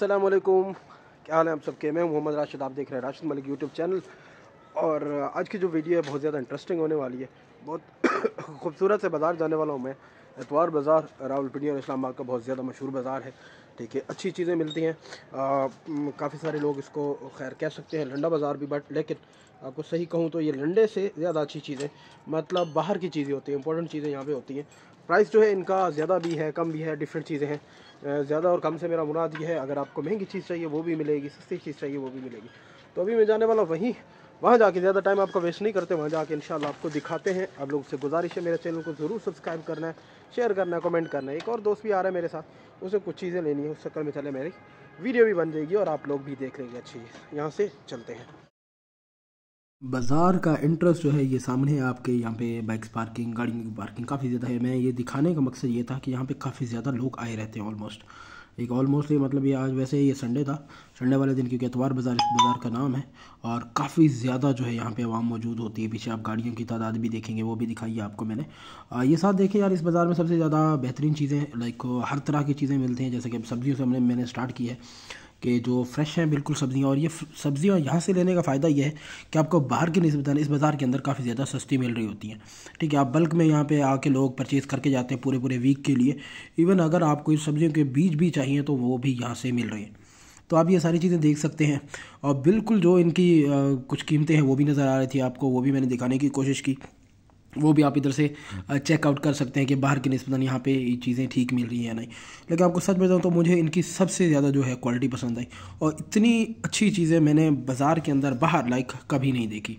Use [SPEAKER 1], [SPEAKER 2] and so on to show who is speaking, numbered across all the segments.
[SPEAKER 1] अस्सलाम वालेकुम, क्या हाल है आप सबके। मैं मोहम्मद राशिद, आप देख रहे हैं राशिद मलिक यूट्यूब चैनल। और आज की जो वीडियो है बहुत ज़्यादा इंटरेस्टिंग होने वाली है। बहुत खूबसूरत से बाज़ार जाने वाला हूँ मैं। एतवार बाज़ार रावलपिंडी और इस्लामाबाद का बहुत ज़्यादा मशहूर बाज़ार है। ठीक है, अच्छी चीज़ें मिलती हैं। काफ़ी सारे लोग इसको खैर कह सकते हैं लंडा बाज़ार भी, बट लेकिन आपको सही कहूँ तो ये लंडे से ज़्यादा अच्छी चीज़ें, मतलब बाहर की चीज़ें होती हैं, इंपॉर्टेंट चीज़ें यहाँ पे होती हैं। प्राइस जो है इनका ज़्यादा भी है, कम भी है, डिफरेंट चीज़ें हैं। ज़्यादा और कम से मेरा मुराद ये है, अगर आपको महंगी चीज़ चाहिए वो भी मिलेगी, सस्ती चीज़ चाहिए वो भी मिलेगी। तो अभी मैं जाने वाला वहाँ जाके, ज़्यादा टाइम आपका वेस्ट नहीं करते, वहाँ जाके इंशाल्लाह आपको दिखाते हैं। आप लोगों से गुजारिश है मेरे चैनल को ज़रूर सब्सक्राइब करना है, शेयर करना है, कमेंट करना है। एक और दोस्त भी आ रहा है मेरे साथ, उसे कुछ चीज़ें लेनी है, उस चक्कर में चले मेरी वीडियो भी बन जाएगी और आप लोग भी देख लेंगे। अच्छी है, यहाँ से चलते हैं। बाज़ार का इंटरेस्ट जो है ये सामने है आपके। यहाँ पे बाइक्स पार्किंग, गाड़ियों की पार्किंग काफ़ी ज़्यादा है। मैं ये दिखाने का मकसद ये था कि यहाँ पे काफ़ी ज़्यादा लोग आए रहते हैं। ऑलमोस्ट ये मतलब ये आज वैसे ये संडे था, संडे वाले दिन, क्योंकि एतवार बाज़ार इस बाज़ार का नाम है। और काफ़ी ज़्यादा जो है यहाँ पे आवाम मौजूद होती है। पीछे आप गाड़ियों की तादाद भी देखेंगे, वो भी दिखाई है आपको मैंने। ये साथ देखें यार, इस बाज़ार में सबसे ज़्यादा बेहतरीन चीज़ें लाइक हर तरह की चीज़ें मिलती हैं। जैसे कि सब्जियों से मैंने स्टार्ट की है कि जो फ्रेश हैं बिल्कुल सब्ज़ियाँ। और ये सब्ज़ियाँ यहाँ से लेने का फ़ायदा ये है कि आपको बाहर की निस्बत इस बाज़ार के अंदर काफ़ी ज़्यादा सस्ती मिल रही होती हैं। ठीक है, आप बल्क में यहाँ पे आके लोग परचेज़ करके जाते हैं पूरे पूरे वीक के लिए। इवन अगर आपको इस सब्ज़ियों के बीज भी चाहिए तो वो भी यहाँ से मिल रहे हैं। तो आप ये सारी चीज़ें देख सकते हैं। और बिल्कुल जो इनकी कुछ कीमतें हैं वो भी नज़र आ रही थी आपको, वो भी मैंने दिखाने की कोशिश की। वो भी आप इधर से चेकआउट कर सकते हैं कि बाहर की निस्बत यहाँ पे ये चीज़ें ठीक मिल रही हैं या नहीं। लेकिन आपको सच बताऊँ तो मुझे इनकी सबसे ज़्यादा जो है क्वालिटी पसंद आई। और इतनी अच्छी चीज़ें मैंने बाज़ार के अंदर बाहर लाइक कभी नहीं देखी।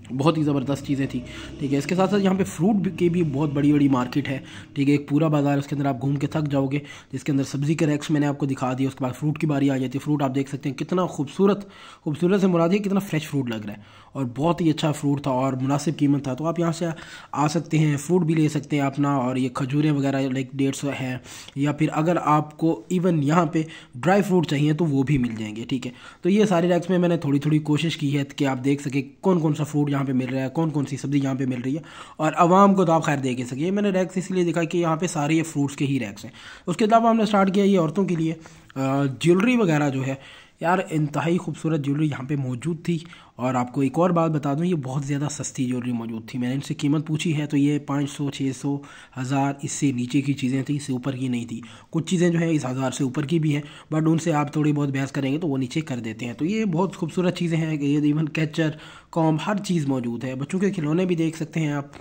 [SPEAKER 1] बहुत ही ज़बरदस्त चीज़ें थी। ठीक है, इसके साथ साथ यहाँ पे फ्रूट की भी बहुत बड़ी बड़ी मार्केट है। ठीक है, एक पूरा बाज़ार, उसके अंदर आप घूम के थक जाओगे। जिसके अंदर सब्ज़ी के रैक्स मैंने आपको दिखा दिया, उसके बाद फ्रूट की बारी आ जाती है। फ्रूट आप देख सकते हैं कितना खूबसूरत से मुराद है, कितना फ्रेश फ्रूट लग रहा है। और बहुत ही अच्छा फ्रूट था और मुनासिब कीमत था। तो आप यहाँ से आ सकते हैं, फ्रूट भी ले सकते हैं अपना। और ये खजूरें वगैरह लाइक 150 हैं, या फिर अगर आपको इवन यहाँ पे ड्राई फ्रूट चाहिए तो वो भी मिल जाएंगे। ठीक है, तो ये सारे रैक्स में मैंने थोड़ी थोड़ी कोशिश की है कि आप देख सके कौन कौन सा फ्रूट यहाँ पे मिल रहा है, कौन कौन सी सब्ज़ी यहाँ पे मिल रही है। और आवाम को तो आप खैर देख ही सके। मैंने रैक्स इसलिए दिखा कि यहाँ पे सारे ये फ्रूट्स के ही रैक्स हैं। उसके अलावा हमने स्टार्ट किया ये औरतों के लिए ज्वेलरी वगैरह जो है यार, इंतहाई खूबसूरत ज्वेलरी यहाँ पे मौजूद थी। और आपको एक और बात बता दूँ, ये बहुत ज़्यादा सस्ती ज्वेलरी मौजूद थी। मैंने इनसे कीमत पूछी है तो ये 500, 600, 1000 इससे नीचे की चीज़ें थी, इससे ऊपर की नहीं थी। कुछ चीज़ें जो है इस 1000 से ऊपर की भी हैं, बट उनसे आप थोड़ी बहुत बहस करेंगे तो वो नीचे कर देते हैं। तो ये बहुत खूबसूरत चीज़ें हैं। ये इवन कैचर, कॉम्ब, हर चीज़ मौजूद है। बच्चों के खिलौने भी देख सकते हैं आप।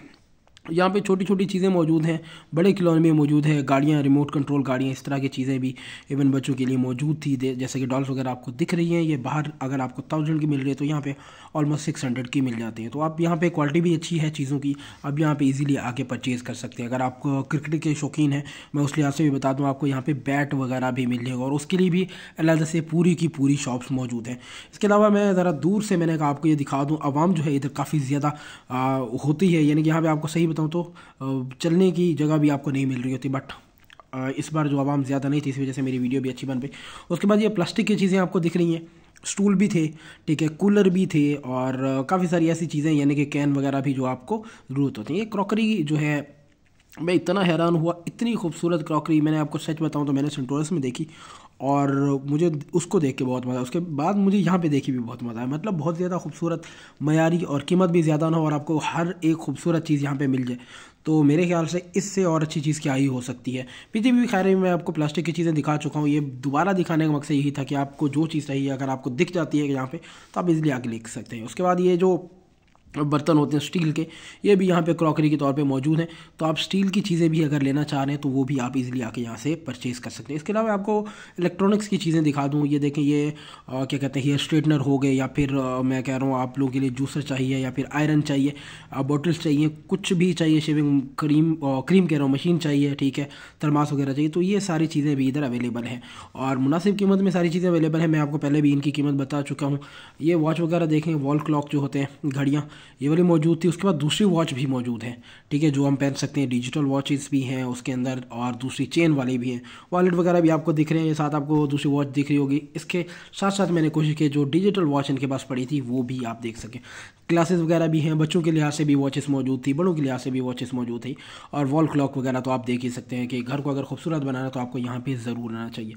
[SPEAKER 1] यहाँ पे छोटी छोटी चीज़ें मौजूद हैं, बड़े खिलौने भी मौजूद है, गाड़ियाँ, रिमोट कंट्रोल गाड़ियाँ, इस तरह की चीज़ें भी इवन बच्चों के लिए मौजूद थी। जैसे कि डॉल्स वगैरह आपको दिख रही हैं, ये बाहर अगर आपको 1000 की मिल रही है तो यहाँ पे ऑलमोस्ट 600 की मिल जाती है। तो आप यहाँ पे क्वालिटी भी अच्छी है चीज़ों की, आप यहाँ पे इजीली आके परचेज़ कर सकते हैं। अगर आपको क्रिकेट के शौकीन हैं, मैं उस लिहाज से भी बता दूँ, आपको यहाँ पे बैट वगैरह भी मिल जाएगा और उसके लिए भी अलग से पूरी की पूरी शॉप्स मौजूद हैं। इसके अलावा मैं ज़रा दूर से मैंने कहा आपको ये दिखा दूँ, आवाम जो है इधर काफ़ी ज़्यादा होती है। यानी कि यहाँ पर आपको सही बताऊँ तो चलने की जगह भी आपको नहीं मिल रही होती। बट इस बार जो आवाम ज़्यादा नहीं थी, इस वजह से मेरी वीडियो भी अच्छी बन पाई। उसके बाद ये प्लास्टिक की चीज़ें आपको दिख रही हैं, स्टूल भी थे, ठीक है, कूलर भी थे और काफ़ी सारी ऐसी चीज़ें, यानी कि कैन वगैरह भी जो आपको ज़रूरत होती है। ये क्रॉकरी जो है, मैं इतना हैरान हुआ, इतनी खूबसूरत क्रॉकरी मैंने आपको सच बताऊं तो मैंने सेंटोरस में देखी और मुझे उसको देख के बहुत मज़ा। उसके बाद मुझे यहाँ पे देखी भी बहुत मज़ा आया। मतलब बहुत ज़्यादा खूबसूरत, मयारी, और कीमत भी ज़्यादा ना हो और आपको हर एक खूबसूरत चीज़ यहाँ पे मिल जाए। तो मेरे ख्याल से इससे और अच्छी चीज़ क्या ही हो सकती है। पीछे भी खैर मैं आपको प्लास्टिक की चीज़ें दिखा चुका हूँ। ये दोबारा दिखाने का मकसद यही था कि आपको जो चीज़ चाहिए अगर आपको दिख जाती है यहाँ पे तो आप इजीली आके ले सकते हैं। उसके बाद ये जो बर्तन होते हैं स्टील के, ये भी यहाँ पे क्रॉकरी के तौर पे मौजूद हैं। तो आप स्टील की चीज़ें भी अगर लेना चाह रहे हैं तो वो भी आप इजीली आके यहाँ से परचेज़ कर सकते हैं। इसके अलावा आपको इलेक्ट्रॉनिक्स की चीज़ें दिखा दूँ। ये देखें, ये क्या कहते हैं, हेयर स्ट्रेटनर हो गए, या फिर मैं कह रहा हूँ आप लोगों के लिए जूसर चाहिए, या फिर आयरन चाहिए, बॉटल्स चाहिए, कुछ भी चाहिए, शेविंग क्रीम कह रहा हूँ, मशीन चाहिए, ठीक है, थर्मास वगैरह चाहिए, तो ये सारी चीज़ें भी इधर अवेलेबल हैं और मुनासिब कीमत में सारी चीज़ें अवेलेबल हैं। मैं आपको पहले भी इनकी कीमत बता चुका हूँ। ये वॉच वगैरह देखें, वॉल क्लॉक जो होते हैं, घड़ियाँ, ये वाली मौजूद थी। उसके बाद दूसरी वॉच भी मौजूद है, ठीक है, जो हम पहन सकते हैं। डिजिटल वॉचेस भी हैं उसके अंदर और दूसरी चेन वाली भी हैं। वॉलेट वगैरह भी आपको दिख रहे हैं, ये साथ आपको दूसरी वॉच दिख रही होगी। इसके साथ साथ मैंने कोशिश की जो डिजिटल वॉच इनके पास पड़ी थी वो भी आप देख सकें। क्लासेस वगैरह भी हैं, बच्चों के लिहाज से भी वॉचेस मौजूद थी, बड़ों के लिहाज से भी वॉचेस मौजूद थी। और वॉल क्लॉक वगैरह तो आप देख ही सकते हैं कि घर को अगर खूबसूरत बनाना तो आपको यहाँ पे ज़रूर आना चाहिए।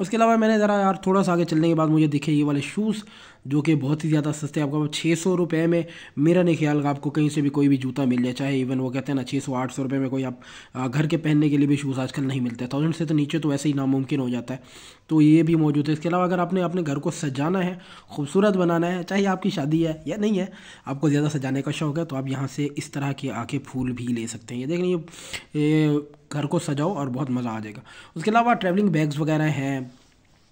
[SPEAKER 1] उसके अलावा मैंने ज़रा यार थोड़ा सा आगे चलने के बाद मुझे दिखे ये वाले शूज़ जो कि बहुत ही ज़्यादा सस्ते, आपको 600 रुपये में मेरा नहीं ख्याल आपको कहीं से भी कोई भी जूता मिल जाए, चाहे इवन वो कहते हैं ना 600-800 रुपये में कोई आप घर के पहनने के लिए भी शूज़ आजकल नहीं मिलते, 1000 से तो नीचे तो वैसे ही नामुमकिन हो जाता है। तो ये भी मौजूद है। इसके अलावा अगर आपने अपने घर को सजाना है, खूबसूरत बनाना है, चाहे आपकी शादी है या नहीं है, आपको ज़्यादा सजाने का शौक़ है, तो आप यहाँ से इस तरह के आके फूल भी ले सकते हैं। ये देख लीजिए, घर को सजाओ और बहुत मज़ा आ जाएगा। उसके अलावा ट्रैवलिंग बैग्स वगैरह हैं,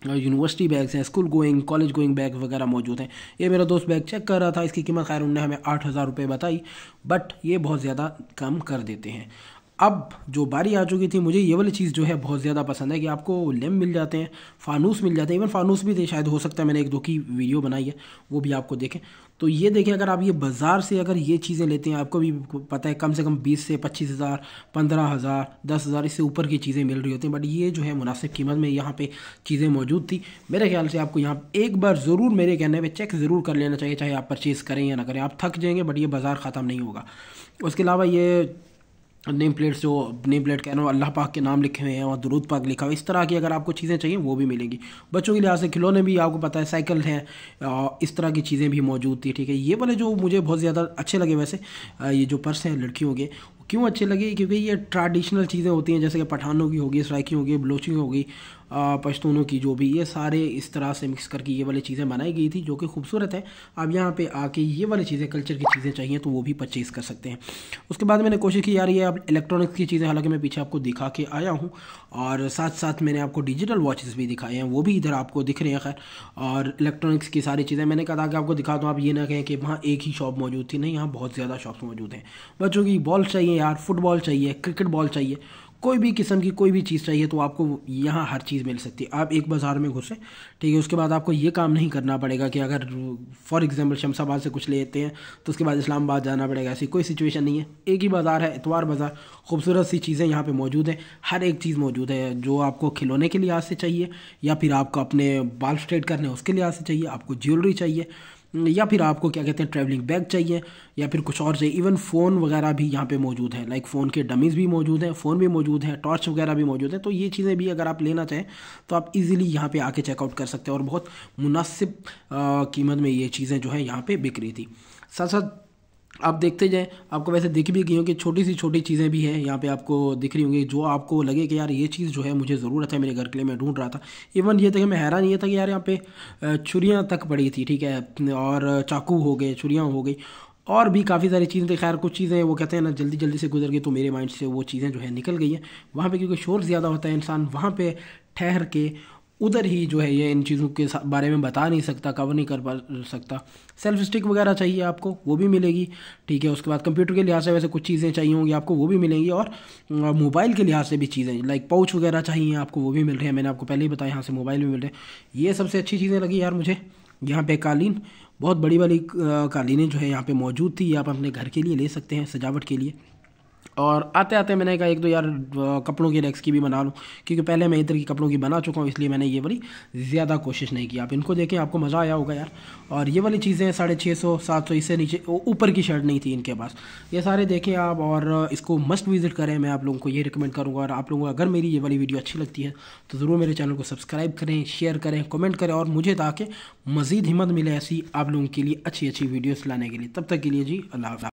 [SPEAKER 1] यूनिवर्सिटी बैग्स हैं, school going college going bag वगैरह मौजूद हैं। ये मेरा दोस्त बैग चेक कर रहा था, इसकी कीमत खैर उन्होंने हमें 8000 रुपये बताई, बट ये बहुत ज़्यादा कम कर देते हैं। अब जो बारी आ चुकी थी, मुझे ये वाली चीज़ जो है बहुत ज़्यादा पसंद है कि आपको लैम्प मिल जाते हैं, फानूस मिल जाते हैं, इवन फानूस भी थे, शायद हो सकता है मैंने 1-2 की वीडियो बनाई है, वो भी आपको देखें। तो ये देखें, अगर आप ये बाज़ार से अगर ये चीज़ें लेते हैं, आपको भी पता है कम से कम 20 से 25,000, 15,000, 10,000 इससे ऊपर की चीज़ें मिल रही होती हैं, बट ये जो है मुनासिब कीमत में यहाँ पे चीज़ें मौजूद थी। मेरे ख्याल से आपको यहाँ एक बार ज़रूर मेरे कहने पर चेक ज़रूर कर लेना चाहिए, चाहे आप परचेज़ करें या ना करें, आप थक जाएंगे बट ये बाज़ार ख़त्म नहीं होगा। उसके अलावा ये नेम प्लेट्स, जो नेम प्लेट कह रहा हूँ, अल्लाह पाक के नाम लिखे हुए हैं और दुरूद पाक लिखा हुआ है, इस तरह की अगर आपको चीज़ें चाहिए वो भी मिलेंगी। बच्चों के लिहाज से खिलौने भी आपको पता है, साइकिल हैं, इस तरह की चीज़ें भी मौजूद थी। ठीक है, ये वाले जो मुझे बहुत ज़्यादा अच्छे लगे, वैसे ये जो पर्स हैं लड़कियों के, क्यों अच्छे लगे, क्योंकि ये ट्रेडिशनल चीज़ें होती हैं, जैसे कि पठानों की होगी, सराइकी होगी, बलोची होगी, पश्तूनों की, जो भी ये सारे इस तरह से मिक्स करके ये वाली चीज़ें बनाई गई थी, जो कि खूबसूरत है। आप यहाँ पे आके ये वाली चीज़ें, कल्चर की चीज़ें चाहिए तो वो भी परचेज़ कर सकते हैं। उसके बाद मैंने कोशिश की यार ये अब इलेक्ट्रॉनिक्स की चीज़ें, हालांकि मैं पीछे आपको दिखा के आया हूँ, और साथ साथ मैंने आपको डिजिटल वॉचेस भी दिखाए हैं, वो भी इधर आपको दिख रहे हैं खैर। और इलेक्ट्रॉनिक्स की सारी चीज़ें मैंने कहा था कि आपको दिखा दूँ, आप ये ना कहें कि वहाँ एक ही शॉप मौजूद थी, नहीं, यहाँ बहुत ज़्यादा शॉप्स मौजूद हैं। बच्चों की बॉल चाहिए यार, फुटबॉल चाहिए, क्रिकेट बॉल चाहिए, कोई भी किस्म की कोई भी चीज़ चाहिए तो आपको यहाँ हर चीज़ मिल सकती है। आप एक बाज़ार में घुसें, ठीक है, उसके बाद आपको ये काम नहीं करना पड़ेगा कि अगर फॉर एग्जांपल शमशाबाद से कुछ लेते हैं तो उसके बाद इस्लामाबाद जाना पड़ेगा, ऐसी कोई सिचुएशन नहीं है। एक ही बाज़ार है, इतवार बाज़ार, खूबसूरत सी चीज़ें यहाँ पे मौजूद हैं, हर एक चीज़ मौजूद है, जो आपको खिलौने के लिहाज से चाहिए, या फिर आपको अपने बाल स्ट्रेट करने उसके लिहाज से चाहिए, आपको ज्वेलरी चाहिए, या फिर आपको क्या कहते हैं ट्रैवलिंग बैग चाहिए, या फिर कुछ और चाहिए। इवन फ़ोन वगैरह भी यहाँ पे मौजूद है, लाइक फ़ोन के डमीज़ भी मौजूद हैं, फ़ोन भी मौजूद है, टॉर्च वगैरह भी मौजूद है। तो ये चीज़ें भी अगर आप लेना चाहें तो आप इजीली यहाँ पे आके चेकआउट कर सकते हैं, और बहुत मुनासिब कीमत में ये चीज़ें जो है यहाँ पे बिक रही थी। साथ साथ आप देखते जाएं, आपको वैसे दिख भी गई होंगी छोटी सी छोटी चीज़ें भी हैं यहाँ पे आपको दिख रही होंगी, जो आपको लगे कि यार ये चीज़ जो है मुझे ज़रूरत है मेरे घर के लिए, मैं ढूंढ रहा था। इवन ये तक मैं हैरान ये था कि यार यहाँ पे छुरियाँ तक पड़ी थी, ठीक है, और चाकू हो गए, छुरियाँ हो गई, और भी काफ़ी सारी चीज़ें थी। खैर कुछ चीज़ें वो कहते हैं ना जल्दी जल्दी से गुजर गई, तो मेरे माइंड से वो चीज़ें जो है निकल गई हैं। वहाँ पे क्योंकि शोर ज़्यादा होता है, इंसान वहाँ पे ठहर के उधर ही जो है ये इन चीज़ों के बारे में बता नहीं सकता, कवर नहीं कर पा सकता। सेल्फ स्टिक वगैरह चाहिए आपको, वो भी मिलेगी, ठीक है। उसके बाद कंप्यूटर के लिहाज से वैसे कुछ चीज़ें चाहिए होंगी आपको, वो भी मिलेंगी, और मोबाइल के लिहाज से भी चीज़ें लाइक पाउच वगैरह चाहिए आपको, वो भी मिल रहे हैं। मैंने आपको पहले ही बताया यहाँ से मोबाइल भी मिल रहे हैं। ये सबसे अच्छी चीज़ें लगी यार मुझे। यहाँ पे कालीन, बहुत बड़ी वाली कालीनें जो है यहाँ पे मौजूद थी, आप अपने घर के लिए ले सकते हैं सजावट के लिए। और आते आते मैंने कहा एक दो यार कपड़ों की रैक्स की भी बना लूँ, क्योंकि पहले मैं इधर की कपड़ों की बना चुका हूँ, इसलिए मैंने ये वाली ज़्यादा कोशिश नहीं की। आप इनको देखें, आपको मज़ा आया होगा यार। और ये वाली चीज़ें 650-700, इससे नीचे ऊपर की शर्ट नहीं थी इनके पास। ये सारे देखें आप, और इसको मस्ट विज़िट करें, मैं आप लोगों को ये रिकमेंड करूँगा। और आप लोगों को अगर मेरी ये वाली वीडियो अच्छी लगती है तो ज़रूर मेरे चैनल को सब्सक्राइब करें, शेयर करें, कमेंट करें, और मुझे ताकि मज़ीद हिम्मत मिले ऐसी आप लोगों के लिए अच्छी अच्छी वीडियोज़ लाने के लिए। तब तक के लिए जी, अल्लाह हाफ़िज़।